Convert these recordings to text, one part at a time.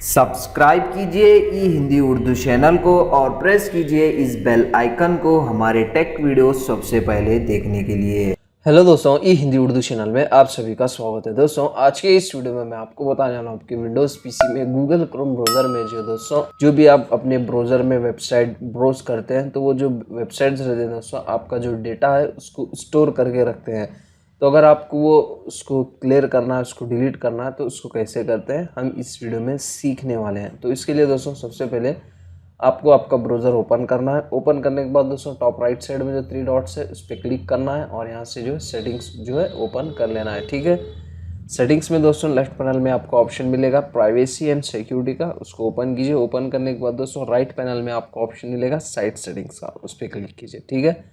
Subscribe कीजिए ई Hindi Urdu channel को और प्रेस कीजिए इस बेल आइकन को हमारे टेक वीडियोस सबसे पहले देखने के लिए। हेलो दोस्तों, ई हिंदी उर्दू चैनल में आप सभी का स्वागत है। दोस्तों आज के इस वीडियो में मैं आपको बताने वाला हूँ आपके विंडोज़ पीसी में गूगल क्रोम ब्राउज़र में जो भी आप अपने ब्राउज़र में वेबसाइट ब्राउज करते हैं, तो वो जो वेबसाइट्स रहते हैं दोस्तों, आपका जो डेटा है उसको स्टोर करके रखते हैं। तो अगर आपको वो उसको क्लियर करना है, उसको डिलीट करना है, तो उसको कैसे करते हैं हम इस वीडियो में सीखने वाले हैं। तो इसके लिए दोस्तों सबसे पहले आपको आपका ब्राउज़र ओपन करना है। ओपन करने के बाद दोस्तों टॉप राइट साइड में जो 3 डॉट्स है उस पर क्लिक करना है और यहाँ से जो है सेटिंग्स जो है ओपन कर लेना है। ठीक है, सेटिंग्स में दोस्तों लेफ्ट पैनल में आपको ऑप्शन मिलेगा प्राइवेसी एंड सिक्योरिटी का, उसको ओपन कीजिए। ओपन करने के बाद दोस्तों राइट पैनल में आपको ऑप्शन मिलेगा साइट सेटिंग्स का, उस पर क्लिक कीजिए। ठीक है,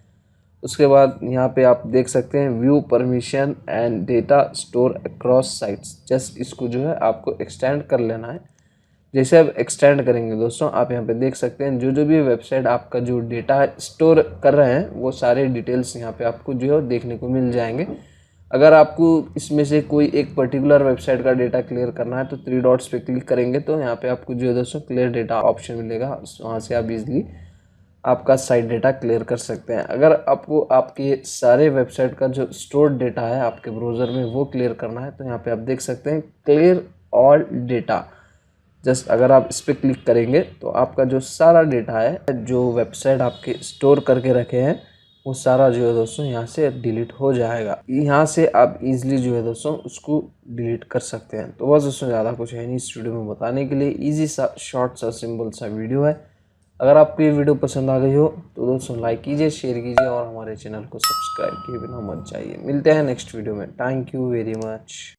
उसके बाद यहाँ पे आप देख सकते हैं view permission and data store across sites, just इसको जो है आपको एक्सटेंड कर लेना है। जैसे आप एक्सटेंड करेंगे दोस्तों, आप यहाँ पे देख सकते हैं जो भी वेबसाइट आपका जो डेटा स्टोर कर रहे हैं वो सारे डिटेल्स यहाँ पे आपको जो है देखने को मिल जाएंगे। अगर आपको इसमें से कोई एक पर्टिकुलर वेबसाइट का डेटा क्लियर करना है तो 3 डॉट्स पे क्लिक करेंगे तो यहाँ पे आपको जो है दोस्तों क्लियर डेटा ऑप्शन मिलेगा, वहाँ से आप इजीली आपका साइट डेटा क्लियर कर सकते हैं। अगर आपको आपके सारे वेबसाइट का जो स्टोर्ड डेटा है आपके ब्राउज़र में वो क्लियर करना है तो यहाँ पे आप देख सकते हैं क्लियर ऑल डेटा। जस्ट अगर आप इस पर क्लिक करेंगे तो आपका जो सारा डेटा है जो वेबसाइट आपके स्टोर करके रखे हैं वो सारा जो है दोस्तों यहाँ से डिलीट हो जाएगा। यहाँ से आप इजीली जो है दोस्तों उसको डिलीट कर सकते हैं। तो बस दोस्तों ज़्यादा कुछ है नहीं इस वीडियो में बताने के लिए, ईजी सा शॉर्ट सा सिंपल सा वीडियो है। अगर आपको ये वीडियो पसंद आ गई हो तो दोस्तों लाइक कीजिए, शेयर कीजिए और हमारे चैनल को सब्सक्राइब किए बिना मत जाइए। मिलते हैं नेक्स्ट वीडियो में। Thank you very much.